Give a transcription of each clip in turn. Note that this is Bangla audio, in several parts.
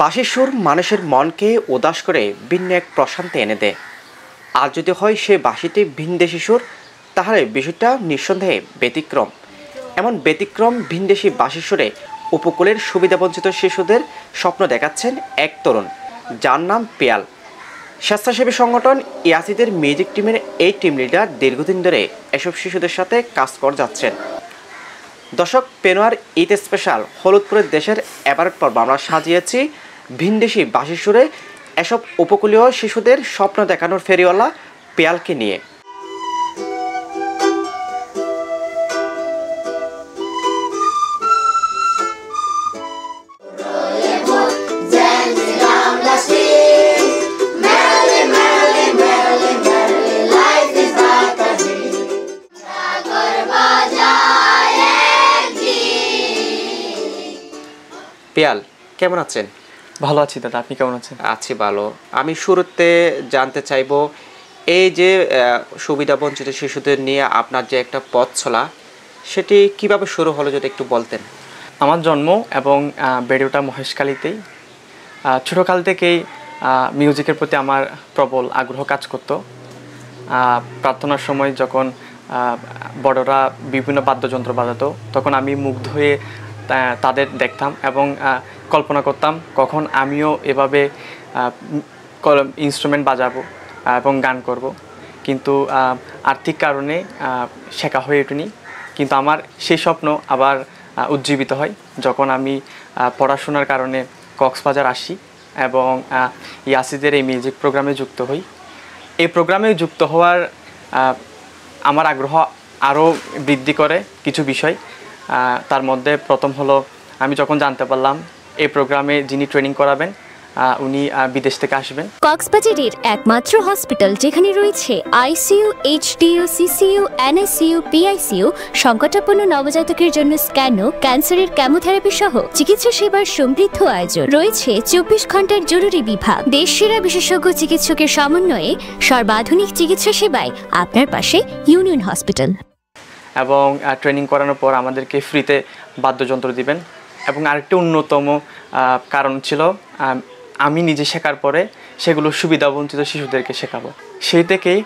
বাঁশির সুর মানুষের মনকে উদাস করে ভিন্ন এক প্রশান্তি এনে দেয়। আর যদি হয় সে বাঁশিতে ভিনদেশি সুর, তাহলে বিষয়টা নিঃসন্দেহে ব্যতিক্রম। এমন ব্যতিক্রম ভিনদেশি বাঁশির সুরে উপকূলের সুবিধাবঞ্চিত শিশুদের স্বপ্ন দেখাচ্ছেন এক তরুণ, যার নাম পিয়াল। স্বেচ্ছাসেবী সংগঠন ইয়াসিদের মিউজিক টিমের এই টিম লিডার দীর্ঘদিন ধরে এসব শিশুদের সাথে কাজ করে যাচ্ছেন। দর্শক, পেনোয়ার ঈদ স্পেশাল হলুদপুরের দেশের এবারের পর্ব আমরা সাজিয়েছি ভিনদেশি বাঁশির সুরে এসব উপকূলীয় শিশুদের স্বপ্ন দেখানোর ফেরিওয়ালা পিয়ালকে নিয়ে। পিয়াল, কেমন আছেন? ভালো আছি দাদা, আপনি কেমন আছেন? আছি ভালো। আমি শুরুতে জানতে চাইবো, এই যে সুবিধাবঞ্চিত শিশুদের নিয়ে আপনার যে একটা পথ চলা, সেটি কিভাবে শুরু হলো যদি একটু বলতেন। আমার জন্ম এবং বেড়ে ওঠা মহেশখালীতেই। ছোটোকাল থেকেই মিউজিকের প্রতি আমার প্রবল আগ্রহ কাজ করত। প্রার্থনার সময় যখন বড়রা বিভিন্ন বাদ্যযন্ত্র বাজাতো, তখন আমি মুগ্ধ হয়ে তাদের দেখতাম এবং কল্পনা করতাম কখন আমিও এভাবে ইনস্ট্রুমেন্ট বাজাবো এবং গান করব। কিন্তু আর্থিক কারণে শেখা হয়ে ওঠেনি। কিন্তু আমার সেই স্বপ্ন আবার উজ্জীবিত হয় যখন আমি পড়াশোনার কারণে কক্সবাজার আসি এবং ইয়াসিদের এই মিউজিক প্রোগ্রামে যুক্ত হই। এই প্রোগ্রামে যুক্ত হওয়ার আমার আগ্রহ আরও বৃদ্ধি করে কিছু বিষয়। তার মধ্যে প্রথম হলো, আমি যখন জানতে পারলাম এই প্রোগ্রামে যিনি ট্রেনিং করাবেন উনি বিদেশ থেকে আসবেন। কক্সবাজারের একমাত্র হসপিটাল যেখানে রয়েছে ICU, HDU, CCU, NICU, PICU, সংকটাপন্ন নবজাতকের জন্য স্ক্যানো, ক্যান্সারের কেমোথেরাপি সহ চিকিৎসা সেবার সমৃদ্ধ আয়োজন। রয়েছে 24 ঘন্টার জরুরি বিভাগ। দেশসেরা বিশেষজ্ঞ চিকিৎসকের সমন্বয়ে সর্বাধুনিক চিকিৎসা সেবায় আপনার পাশে ইউনিয়ন হসপিটাল। এবং ট্রেনিং করানোর পর আমাদেরকে ফ্রিতে বাদ্যযন্ত্র দিবেন। এবং আরেকটি অন্যতম কারণ ছিল, আমি নিজে শেখার পরে সেগুলো সুবিধাবঞ্চিত শিশুদেরকে শেখাবো। সেই থেকেই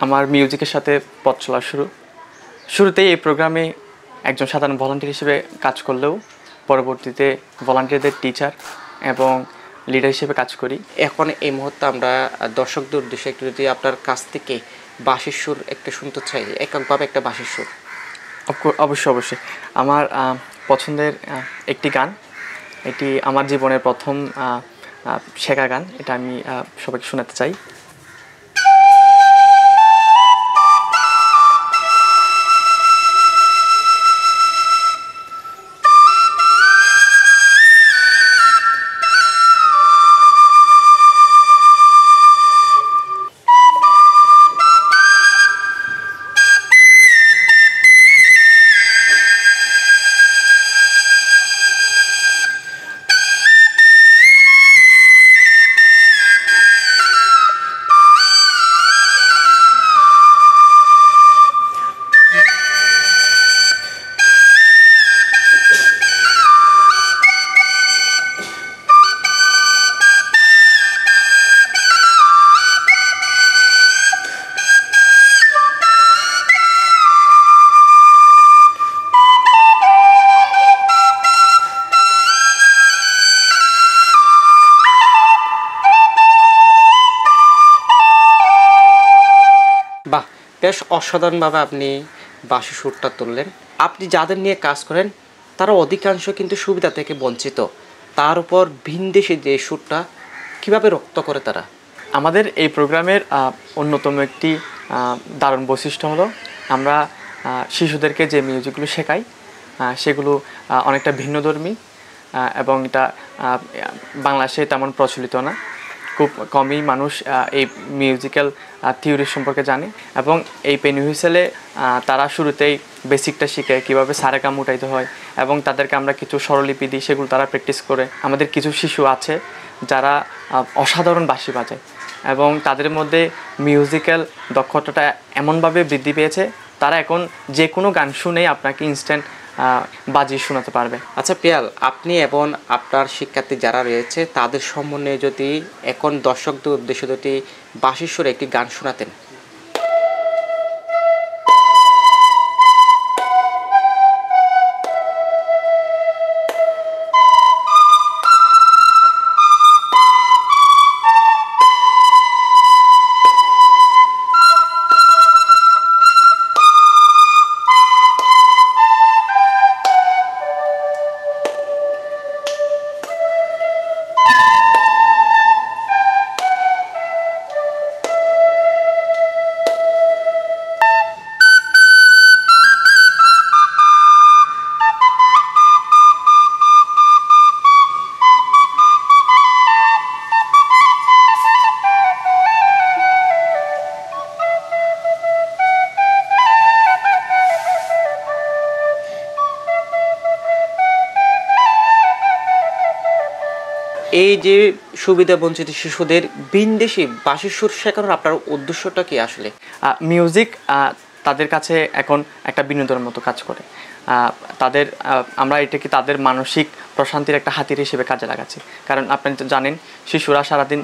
আমার মিউজিকের সাথে পথ চলা শুরুতেই এই প্রোগ্রামে একজন সাধারণ ভলান্টিয়ার হিসেবে কাজ করলেও পরবর্তীতে ভলান্টিয়ারদের টিচার এবং লিডার হিসেবে কাজ করি। এখন এই মুহূর্তে আমরা দর্শকদের উদ্দেশ্যে একটু যদি আপনার কাছ থেকে বাঁশির সুর একটু শুনতে চাই, এককভাবে একটা বাঁশির সুর। অবশ্যই আমার পছন্দের একটি গান, এটি আমার জীবনের প্রথম শেখা গান, এটা আমি সবাইকে শোনাতে চাই। বাহ, বেশ অসাধারণভাবে আপনি বাঁশির সুরটা তুললেন। আপনি যাদের নিয়ে কাজ করেন তারা অধিকাংশ কিন্তু সুবিধা থেকে বঞ্চিত, তার উপর ভিনদেশি যে সুরটা কীভাবে রপ্ত করে তারা। আমাদের এই প্রোগ্রামের অন্যতম একটি দারুণ বৈশিষ্ট্য হলো, আমরা শিশুদেরকে যে মিউজিকগুলো শেখাই সেগুলো অনেকটা ভিন্নধর্মী এবং এটা বাংলাদেশে তেমন প্রচলিত না। খুব কমই মানুষ এই মিউজিক্যাল থিওরি সম্পর্কে জানে। এবং এই পেনি হুইসেলে তারা শুরুতেই বেসিকটা শিখে কীভাবে সারেগাম উঠাইতে হয় এবং তাদেরকে আমরা কিছু স্বরলিপি দিই, সেগুলো তারা প্র্যাকটিস করে। আমাদের কিছু শিশু আছে যারা অসাধারণ বাঁশি বাজায় এবং তাদের মধ্যে মিউজিক্যাল দক্ষতাটা এমনভাবে বৃদ্ধি পেয়েছে, তারা এখন যে কোনো গান শুনেই আপনাকে ইনস্ট্যান্ট বাজি শোনাতে পারবে। আচ্ছা পিয়াল, আপনি এবং আপনার শিক্ষার্থী যারা রয়েছে তাদের সম্বন্ধে যদি এখন দর্শকদের উদ্দেশ্যে যদি বাঁশির সুরে একটি গান শোনাতেন। এই যে সুবিধা বঞ্চিত শিশুদের ভিনদেশি বাঁশির সুর শেখানোর আপনার উদ্দেশ্যটা কি আসলে? মিউজিক তাদের কাছে এখন একটা বিনোদনের মতো কাজ করে। তাদের আমরা এটাকে তাদের মানসিক প্রশান্তির একটা হাতিয়ার হিসেবে কাজে লাগাচ্ছি। কারণ আপনি তো জানেন শিশুরা সারাদিন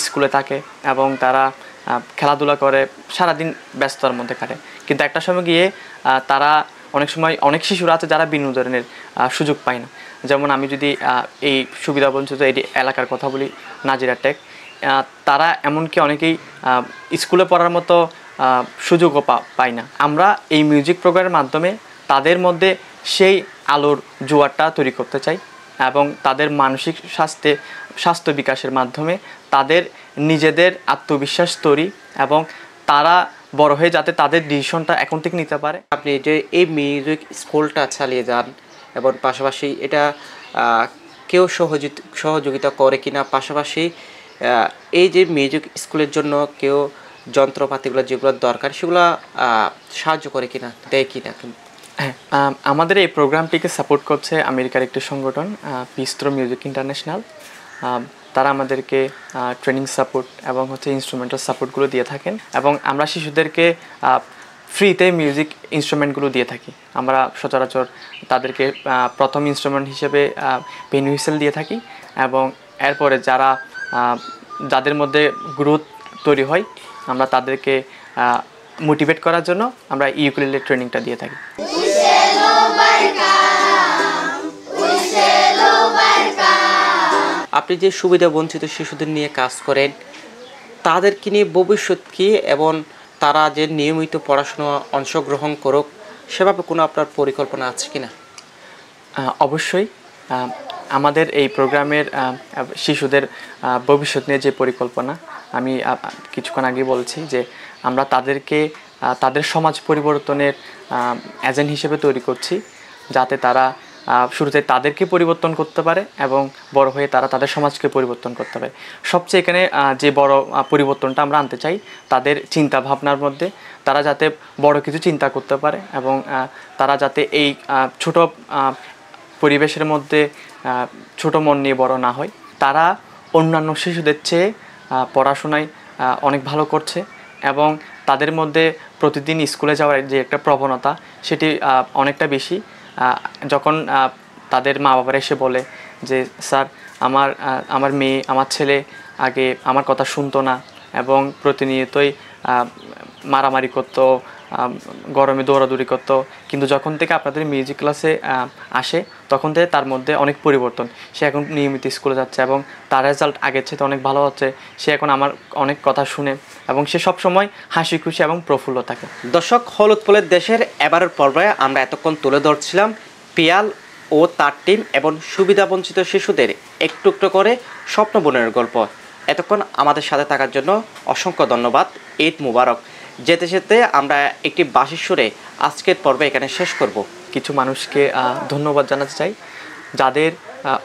স্কুলে থাকে এবং তারা খেলাধুলা করে সারাদিন ব্যস্ততার মধ্যে কাটে, কিন্তু একটা সময় গিয়ে তারা অনেক সময় অনেক শিশুরা আছে যারা বিনোদনের সুযোগ পায় না। যেমন আমি যদি এই সুবিধা বঞ্চিত এই এলাকার কথা বলি, নাজিরা টেক, তারা এমনকি অনেকেই স্কুলে পড়ার মতো সুযোগও পায় না। আমরা এই মিউজিক প্রোগ্রামের মাধ্যমে তাদের মধ্যে সেই আলোর জোয়ারটা তৈরি করতে চাই এবং তাদের মানসিক স্বাস্থ্য বিকাশের মাধ্যমে তাদের নিজেদের আত্মবিশ্বাস তৈরি এবং তারা বড় হয়ে যাতে তাদের ডিসিশনটা এখন থেকে নিতে পারে। আপনি যে এই মিউজিক স্কুলটা চালিয়ে যান এবং পাশাপাশি এটা কেউ সহযোগিতা করে কিনা, পাশাপাশি এই যে মিউজিক স্কুলের জন্য কেউ যন্ত্রপাতিগুলো যেগুলো দরকার সেগুলো সাহায্য করে কিনা, দেয় কিনা? হ্যাঁ, আমাদের এই প্রোগ্রামটিকে সাপোর্ট করছে আমেরিকার একটি সংগঠন পিস থ্রো মিউজিক ইন্টারন্যাশনাল। তারা আমাদেরকে ট্রেনিং সাপোর্ট এবং ইনস্ট্রুমেন্টাল সাপোর্টগুলো দিয়ে থাকেন এবং আমরা শিশুদেরকে ফ্রিতে মিউজিক ইনস্ট্রুমেন্টগুলো দিয়ে থাকি। আমরা সচরাচর তাদেরকে প্রথম ইনস্ট্রুমেন্ট হিসেবে পেন হুইসেল দিয়ে থাকি এবং এরপরে যাদের মধ্যে গ্রোথ তৈরি হয় আমরা তাদেরকে মোটিভেট করার জন্য আমরা ইউকুলেলে ট্রেনিংটা দিয়ে থাকি। আপনি যে সুবিধা বঞ্চিত শিশুদের নিয়ে কাজ করেন তাদেরকে নিয়ে ভবিষ্যৎ কি এবং তারা যে নিয়মিত পড়াশোনা অংশগ্রহণ করুক সেভাবে কোনো আপনার পরিকল্পনা আছে কিনা? অবশ্যই আমাদের এই প্রোগ্রামের শিশুদের ভবিষ্যৎ নিয়ে যে পরিকল্পনা আমি কিছুক্ষণ আগে বলছি যে আমরা তাদেরকে তাদের সমাজ পরিবর্তনের এজেন্ট হিসেবে তৈরি করছি, যাতে তারা শুরুতে তাদেরকে পরিবর্তন করতে পারে এবং বড় হয়ে তারা তাদের সমাজকে পরিবর্তন করতে পারে। সবচেয়ে এখানে যে বড় পরিবর্তনটা আমরা আনতে চাই তাদের চিন্তা ভাবনার মধ্যে, তারা যাতে বড় কিছু চিন্তা করতে পারে এবং তারা যাতে এই ছোট পরিবেশের মধ্যে ছোট মন নিয়ে বড় না হয়। তারা অন্যান্য শিশুদের চেয়ে পড়াশোনায় অনেক ভালো করছে এবং তাদের মধ্যে প্রতিদিন স্কুলে যাওয়ার যে একটা প্রবণতা সেটি অনেকটা বেশি। যখন তাদের মা বাবারা এসে বলে যে স্যার আমার মেয়ে আমার ছেলে আগে আমার কথা শুনতো না এবং প্রতিনিয়তই মারামারি করতো, গরমে দৌড়াদৌড়ি করতো, কিন্তু যখন থেকে আপনাদের মিউজিক ক্লাসে আসে তখন থেকে তার মধ্যে অনেক পরিবর্তন। সে এখন নিয়মিত স্কুলে যাচ্ছে এবং তার রেজাল্ট আগের চেয়ে অনেক ভালো হচ্ছে। সে এখন আমার অনেক কথা শুনে এবং সে সবসময় হাসি খুশি এবং প্রফুল্ল থাকে। দর্শক, হলুদ ফুলের দেশের এবারের পর্বে আমরা এতক্ষণ তুলে ধরছিলাম পিয়াল ও তার টিম এবং সুবিধাবঞ্চিত শিশুদের একটু একটু করে স্বপ্ন বনের গল্প। এতক্ষণ আমাদের সাথে থাকার জন্য অসংখ্য ধন্যবাদ। ঈদ মুবারক। যেতে যেতে আমরা একটি বাঁশির সুরে আজকের পর্বে এখানে শেষ করব। কিছু মানুষকে ধন্যবাদ জানাতে চাই যাদের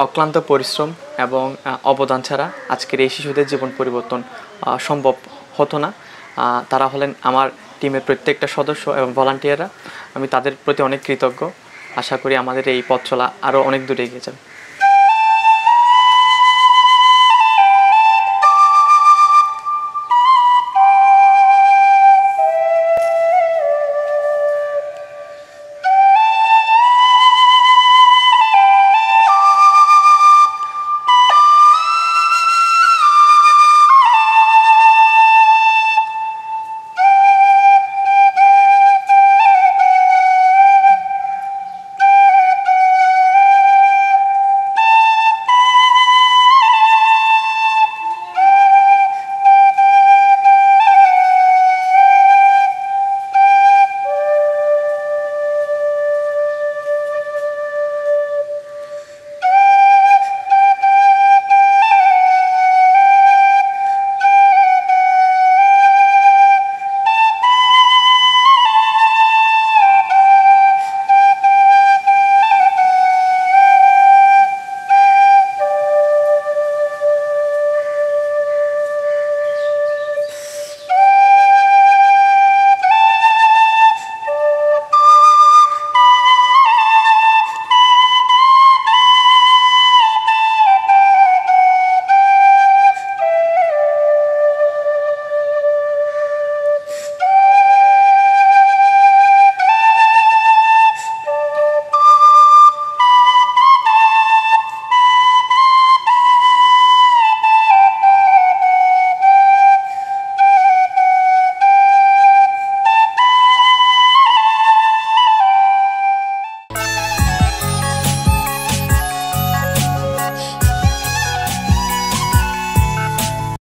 অক্লান্ত পরিশ্রম এবং অবদান ছাড়া আজকের এই শিশুদের জীবন পরিবর্তন সম্ভব হতো না। তারা হলেন আমার টিমের প্রত্যেকটা সদস্য এবং ভলান্টিয়াররা। আমি তাদের প্রতি অনেক কৃতজ্ঞ। আশা করি আমাদের এই পথ চলা আরও অনেক দূরে এগিয়ে যাবে।